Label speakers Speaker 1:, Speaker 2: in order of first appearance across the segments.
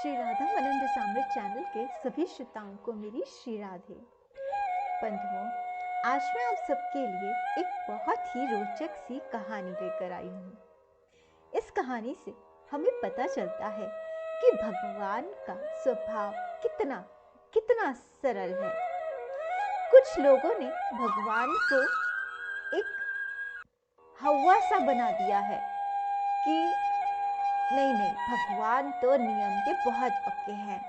Speaker 1: श्री राधा मनन Rasamrita channel के सभी श्रोताओं को मेरी श्री राधे। बंधुओं, आज मैं आप सबके लिए एक बहुत ही रोचक सी कहानी लेकर आई हूँ। इस कहानी से हमें पता चलता है कि भगवान का स्वभाव कितना सरल है। कुछ लोगों ने भगवान को एक हवा सा बना दिया है कि नहीं, भगवान तो नियम के बहुत पक्के हैं।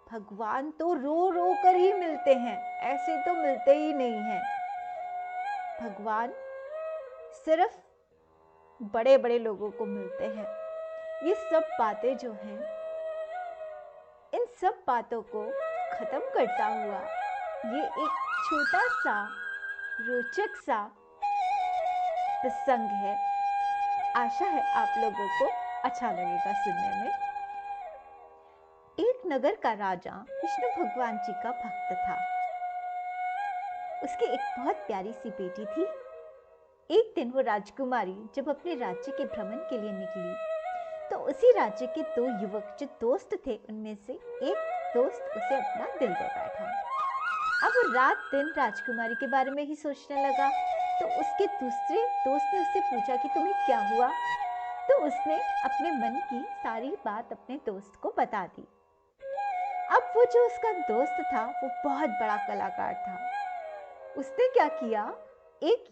Speaker 1: भगवान तो रो रो कर ही मिलते हैं, ऐसे तो मिलते ही नहीं हैं। भगवान सिर्फ बड़े बड़े लोगों को मिलते हैं। ये सब बातें जो हैं, इन सब बातों को खत्म करता हुआ ये एक छोटा सा रोचक सा प्रसंग है। आशा है आप लोगों को अच्छा लगेगा सुनने में। एक नगर का राजा विष्णु भगवान जी का भक्त था। उसकी एक बहुत प्यारी सी बेटी थी। एक दिन वो राजकुमारी जब अपने राज्य के भ्रमण के लिए निकली तो उसी राज्य के दो युवक जो दोस्त थे, उनमें से एक दोस्त उसे अपना दिल दे बैठा। अब वो रात दिन राजकुमारी के बारे में ही सोचने लगा। तो उसके दूसरे दोस्त ने उससे पूछा कि तुम्हें क्या हुआ। तो उसने अपने मन की सारी बात अपने दोस्त को बता दी। अब वो जो उसका दोस्त था वो बहुत बड़ा कलाकार था। उसने क्या किया, एक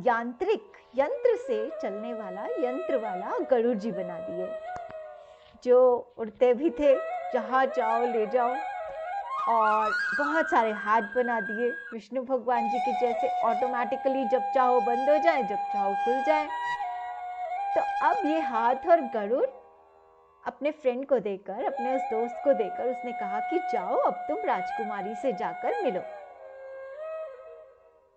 Speaker 1: यंत्र से चलने वाला यंत्र वाला गरुड़ जी बना दिए, जो उड़ते भी थे, जहाँ जाओ ले जाओ। और बहुत सारे हाथ बना दिए विष्णु भगवान जी के जैसे, ऑटोमेटिकली जब चाहो बंद हो जाए, जब चाहो खुल जाए। तो अब ये हाथ और गरुड़ अपने फ्रेंड को देकर, अपने उस दोस्त को देकर उसने कहा कि जाओ अब तुम राजकुमारी से जाकर मिलो।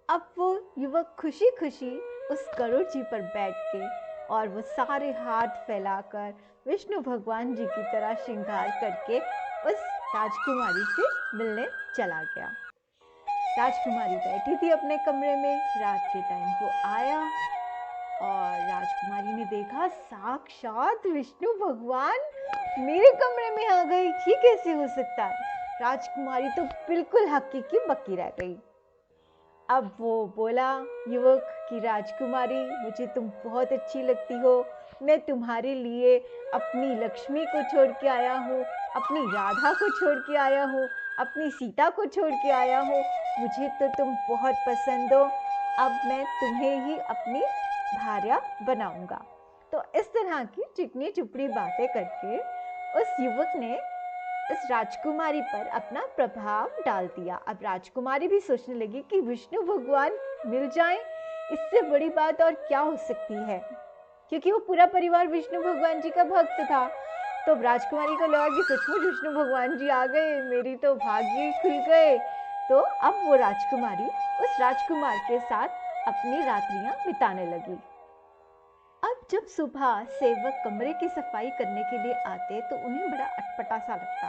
Speaker 1: अब वो युवक खुशी खुशी उस गरुड़ जी पर बैठ के और वो सारे हाथ फैलाकर विष्णु भगवान जी की तरह श्रृंगार करके उस राजकुमारी से मिलने चला गया। राजकुमारी बैठी थी अपने कमरे में। रात के टाइम वो आया और राजकुमारी ने देखा साक्षात विष्णु भगवान मेरे कमरे में आ गए, ये कैसे हो सकता है। राजकुमारी तो बिल्कुल हक्की की बक्की रह गई। अब वो बोला युवक कि राजकुमारी, मुझे तुम बहुत अच्छी लगती हो। मैं तुम्हारे लिए अपनी लक्ष्मी को छोड़ के आया हूँ, अपनी राधा को छोड़ के आया हूँ, अपनी सीता को छोड़ के आया हूँ। मुझे तो तुम बहुत पसंद हो। अब मैं तुम्हें ही अपनी भार्या बनाऊंगा। तो इस तरह की चिकनी चुपड़ी बातें करके उस युवक ने इस राजकुमारी पर अपना प्रभाव डाल दिया। अब राजकुमारी भी सोचने लगी कि विष्णु भगवान मिल जाएं, इससे बड़ी बात और क्या हो सकती है, क्योंकि वो पूरा परिवार विष्णु भगवान जी का भक्त था। तो राजकुमारी को लगा कि सचमुच विष्णु भगवान जी आ गए, मेरी तो भाग्य खुल गए। तो अब वो राजकुमारी उस राजकुमार के साथ अपनी रात्रियां बिताने लगी। अब जब सुबह सेवक कमरे की सफाई करने के लिए आते तो उन्हें बड़ा अटपटा सा लगता।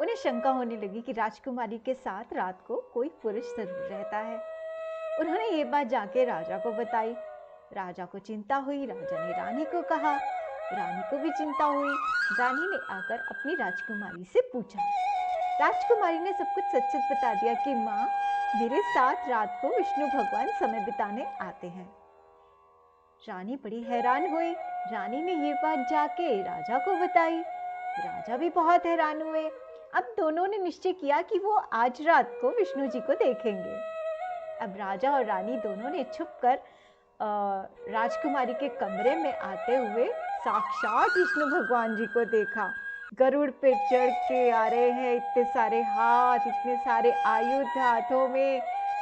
Speaker 1: उन्हें शंका होने लगी कि राजकुमारी के साथ रात को कोई पुरुष जरूर रहता है। उन्होंने ये बात जाके राजा को बताई। राजा को चिंता हुई। राजा ने रानी को कहा। रानी को भी चिंता हुई। रानी ने आकर अपनी राजकुमारी से पूछा। राजकुमारी ने सब कुछ सच सच बता दिया कि माँ, मेरे साथ रात को विष्णु भगवान समय बिताने आते हैं। रानी बड़ी हैरान हुई। रानी ने ये बात जाके राजा को बताई। राजा भी बहुत हैरान हुए। अब दोनों ने निश्चय किया कि वो आज रात को विष्णु जी को देखेंगे। अब राजा और रानी दोनों ने छुपकर राजकुमारी के कमरे में आते हुए साक्षात विष्णु भगवान जी को देखा। गरुड़ पे चढ़ के आ रहे हैं, इतने सारे हाथ, इतने सारे आयुध हाथों में,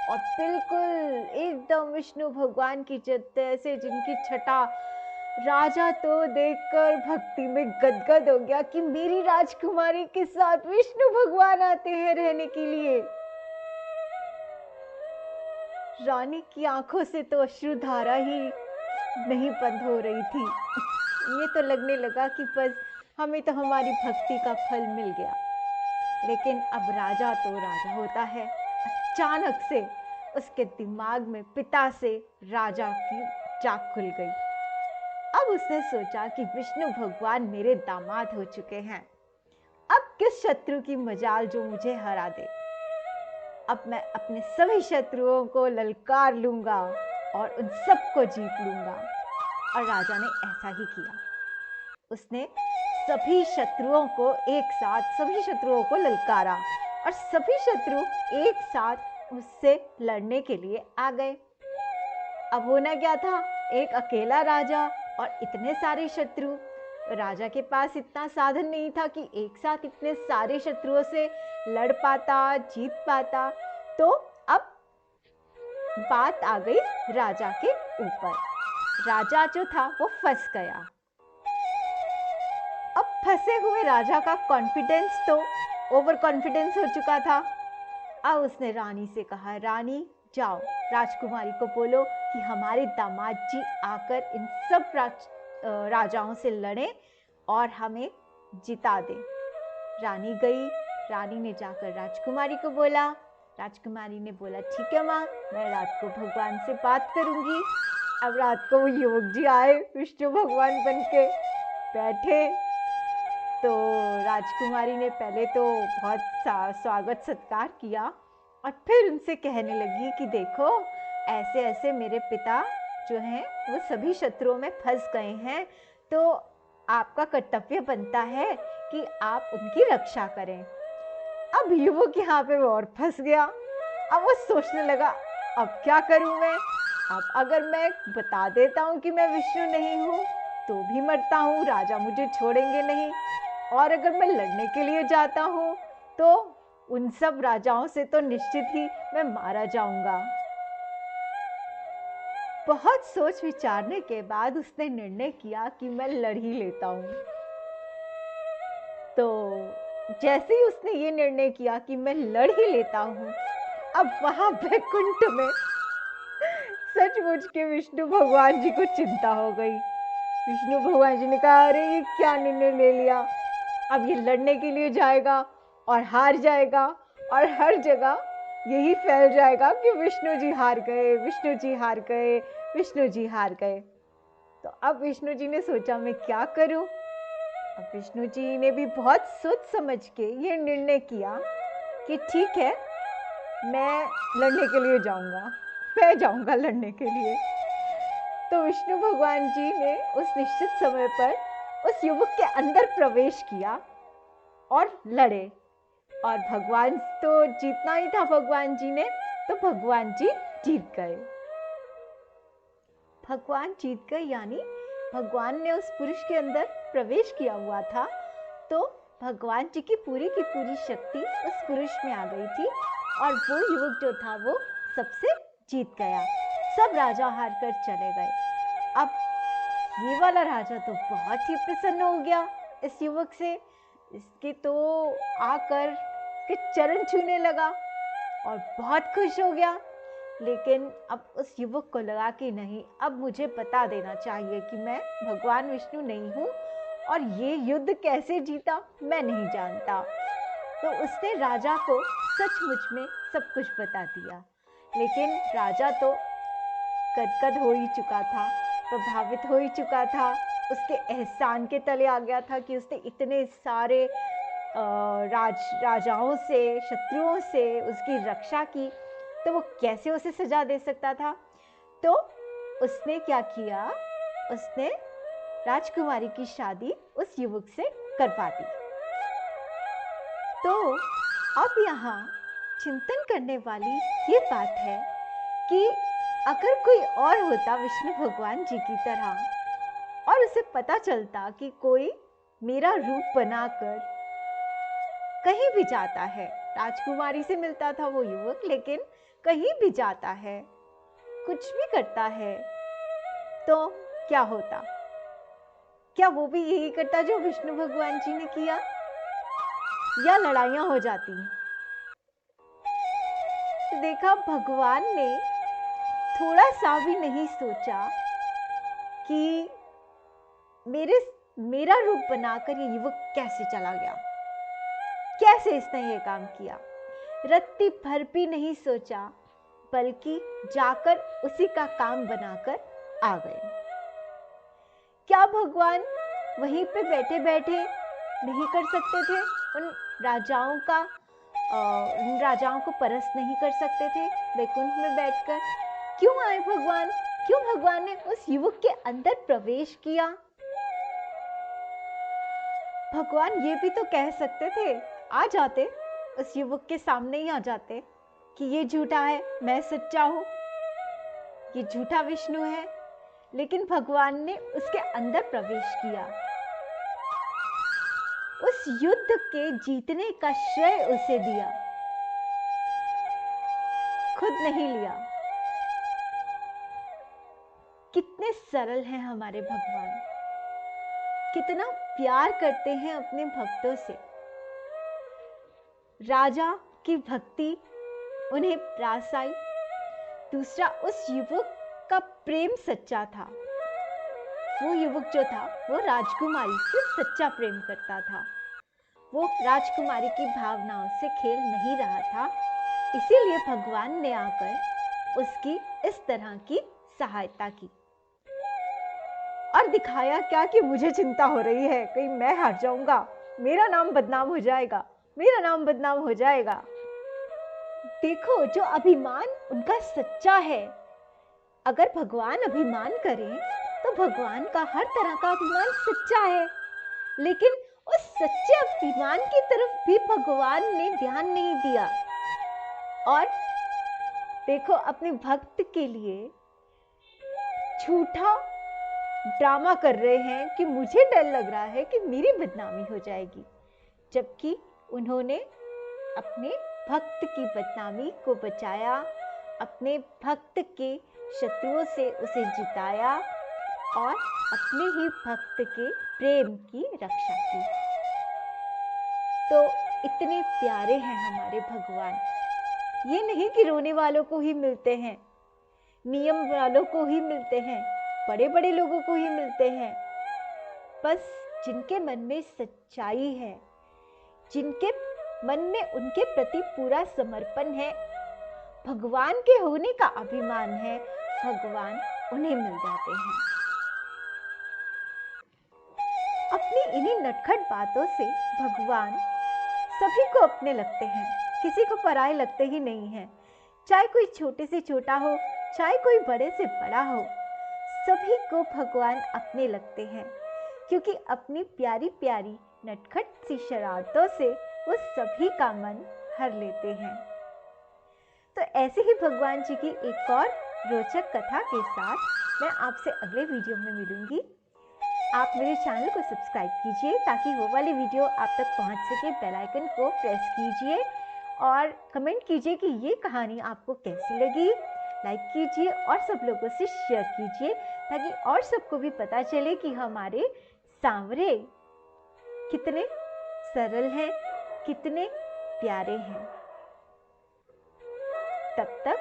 Speaker 1: और बिल्कुल एकदम विष्णु भगवान की जैसे जिनकी छटा। राजा तो देखकर भक्ति में गदगद हो गया कि मेरी राजकुमारी के साथ विष्णु भगवान आते हैं रहने के लिए। रानी की आंखों से तो अश्रुधारा ही नहीं बंद हो रही थी। ये तो लगने लगा कि बस हमें तो हमारी भक्ति का फल मिल गया। लेकिन अब राजा तो राजा होता है। अचानक से उसके दिमाग में पिता से राजा की जाग खुल गई। अब अब उसने सोचा कि विष्णु भगवान मेरे दामाद हो चुके हैं, अब किस शत्रु की मजाल जो मुझे हरा दे। अब मैं अपने सभी शत्रुओं को ललकार लूंगा और उन सबको जीत लूंगा। और राजा ने ऐसा ही किया। उसने सभी शत्रुओं को ललकारा और सभी शत्रु एक साथ उससे लड़ने के लिए आ गए। अब होना क्या था, एक अकेला राजा और इतने सारे शत्रु। राजा के पास इतना साधन नहीं था कि एक साथ इतने सारे शत्रुओं से लड़ पाता, जीत पाता। तो अब बात आ गई राजा के ऊपर। राजा जो था वो फंस गया। अब फंसे हुए राजा का कॉन्फिडेंस तो ओवर कॉन्फिडेंस हो चुका था। अब उसने रानी से कहा, रानी जाओ राजकुमारी को बोलो कि हमारे दामाद जी आकर इन सब राजाओं से लड़े और हमें जिता दे। रानी गई। रानी ने जाकर राजकुमारी को बोला। राजकुमारी ने बोला, ठीक है माँ, मैं रात को भगवान से बात करूंगी। अब रात को वो युवक जी आए, विष्णु भगवान बन के बैठे। तो राजकुमारी ने पहले तो बहुत स्वागत सत्कार किया और फिर उनसे कहने लगी कि देखो, ऐसे ऐसे मेरे पिता जो हैं वो सभी शत्रुओं में फंस गए हैं, तो आपका कर्तव्य बनता है कि आप उनकी रक्षा करें। अब युवक यहाँ पे और फंस गया। अब वो सोचने लगा, अब क्या करूं मैं। अब अगर मैं बता देता हूँ कि मैं विष्णु नहीं हूँ तो भी मरता हूँ, राजा मुझे छोड़ेंगे नहीं। और अगर मैं लड़ने के लिए जाता हूँ तो उन सब राजाओं से तो निश्चित ही मैं मारा जाऊंगा। बहुत सोच विचारने के बाद उसने निर्णय किया कि मैं लड़ ही लेता हूँ। तो जैसे ही उसने ये निर्णय किया कि मैं लड़ ही लेता हूँ, अब वहां वैकुंठ में सचमुच के विष्णु भगवान जी को चिंता हो गई। विष्णु भगवान जी ने कहा, अरे ये क्या निर्णय ले लिया, अब ये लड़ने के लिए जाएगा और हार जाएगा और हर जगह यही फैल जाएगा कि विष्णु जी हार गए, विष्णु जी हार गए, विष्णु जी हार गए। तो अब विष्णु जी ने सोचा, मैं क्या करूं। अब विष्णु जी ने भी बहुत सोच समझ के ये निर्णय किया कि ठीक है, मैं लड़ने के लिए जाऊंगा, मैं जाऊंगा लड़ने के लिए। तो विष्णु भगवान जी ने उस निश्चित समय पर उस युवक के अंदर प्रवेश किया और लड़े। और भगवान तो जीतना ही था भगवान जी ने, तो भगवान जी जीत गए। भगवान जीत गए यानी भगवान ने उस पुरुष के अंदर प्रवेश किया हुआ था, तो भगवान जी की पूरी शक्ति उस पुरुष में आ गई थी और वो युवक जो था वो सबसे जीत गया। सब राजा हार कर चले गए। अब ये वाला राजा तो बहुत ही प्रसन्न हो गया इस युवक से। इसके तो आकर इसके चरण छूने लगा और बहुत खुश हो गया। लेकिन अब उस युवक को लगा कि नहीं, अब मुझे बता देना चाहिए कि मैं भगवान विष्णु नहीं हूँ और ये युद्ध कैसे जीता मैं नहीं जानता। तो उसने राजा को सचमुच में सब कुछ बता दिया। लेकिन राजा तो गदगद हो ही चुका था, प्रभावित हो ही चुका था, उसके एहसान के तले आ गया था कि उसने इतने सारे राजाओं से, शत्रुओं से उसकी रक्षा की, तो वो कैसे उसे सजा दे सकता था। तो उसने क्या किया, उसने राजकुमारी की शादी उस युवक से करवा दी। तो अब यहाँ चिंतन करने वाली ये बात है कि अगर कोई और होता विष्णु भगवान जी की तरह और उसे पता चलता कि कोई मेरा रूप बनाकर कहीं भी जाता है, राजकुमारी से मिलता था वो युवक, लेकिन कहीं भी जाता है, कुछ भी करता है, तो क्या होता? क्या वो भी यही करता जो विष्णु भगवान जी ने किया, या लड़ाइयां हो जाती? तो देखा, भगवान ने थोड़ा सा भी नहीं सोचा कि मेरा रूप बनाकर ये युवक कैसे चला गया, कैसे इसने ये काम किया। रत्ती भर भी नहीं सोचा, बल्कि जाकर उसी का काम बनाकर आ गए। क्या भगवान वहीं पे बैठे बैठे नहीं कर सकते थे? उन राजाओं का उन राजाओं को परस्त नहीं कर सकते थे वैकुंठ में बैठकर? क्यों आए भगवान? क्यों भगवान ने उस युवक के अंदर प्रवेश किया? भगवान ये भी तो कह सकते थे, आ जाते, उस युवक के सामने ही आ जाते कि ये झूठा है, मैं सच्चा हूं, ये झूठा विष्णु है। लेकिन भगवान ने उसके अंदर प्रवेश किया। उस युद्ध के जीतने का श्रेय उसे दिया, खुद नहीं लिया। कितने सरल हैं हमारे भगवान, कितना प्यार करते हैं अपने भक्तों से। राजा की भक्ति उन्हें प्रास आई। दूसरा, उस युवक का प्रेम सच्चा था। वो युवक जो था वो राजकुमारी से सच्चा प्रेम करता था। वो राजकुमारी की भावनाओं से खेल नहीं रहा था। इसीलिए भगवान ने आकर उसकी इस तरह की सहायता की और दिखाया क्या कि मुझे चिंता हो रही है, कहीं मैं हार जाऊंगा, मेरा नाम बदनाम हो जाएगा, मेरा नाम बदनाम हो जाएगा। देखो, जो अभिमान उनका सच्चा है, अगर भगवान अभिमान करें तो भगवान का हर तरह का अभिमान सच्चा है। लेकिन उस सच्चे अभिमान की तरफ भी भगवान ने ध्यान नहीं दिया और देखो अपने भक्त के लिए झूठा ड्रामा कर रहे हैं कि मुझे डर लग रहा है कि मेरी बदनामी हो जाएगी, जबकि उन्होंने अपने भक्त की बदनामी को बचाया, अपने भक्त के शत्रुओं से उसे जिताया और अपने ही भक्त के प्रेम की रक्षा की। तो इतने प्यारे हैं हमारे भगवान। ये नहीं कि रोने वालों को ही मिलते हैं, नियम वालों को ही मिलते हैं, बड़े बड़े लोगों को ही मिलते हैं। बस जिनके मन में सच्चाई है, जिनके मन में उनके प्रति पूरा समर्पण है, भगवान के होने का अभिमान है, भगवान उन्हें मिल जाते हैं। अपनी इन्हीं नटखट बातों से भगवान सभी को अपने लगते हैं, किसी को पराये लगते ही नहीं हैं। चाहे कोई छोटे से छोटा हो, चाहे कोई बड़े से बड़ा हो, सभी को भगवान अपने लगते हैं, क्योंकि अपनी प्यारी प्यारी नटखट सी शरारतों से वो सभी का मन हर लेते हैं। तो ऐसे ही भगवान जी की एक और रोचक कथा के साथ मैं आपसे अगले वीडियो में मिलूंगी। आप मेरे चैनल को सब्सक्राइब कीजिए ताकि वो वाली वीडियो आप तक पहुंच सके। बेल आइकन को प्रेस कीजिए और कमेंट कीजिए कि ये कहानी आपको कैसी लगी। लाइक कीजिए और सब लोगों से शेयर कीजिए ताकि और सबको भी पता चले कि हमारे सांवरे कितने सरल हैं, कितने प्यारे हैं। तब तक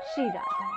Speaker 1: श्री राधे।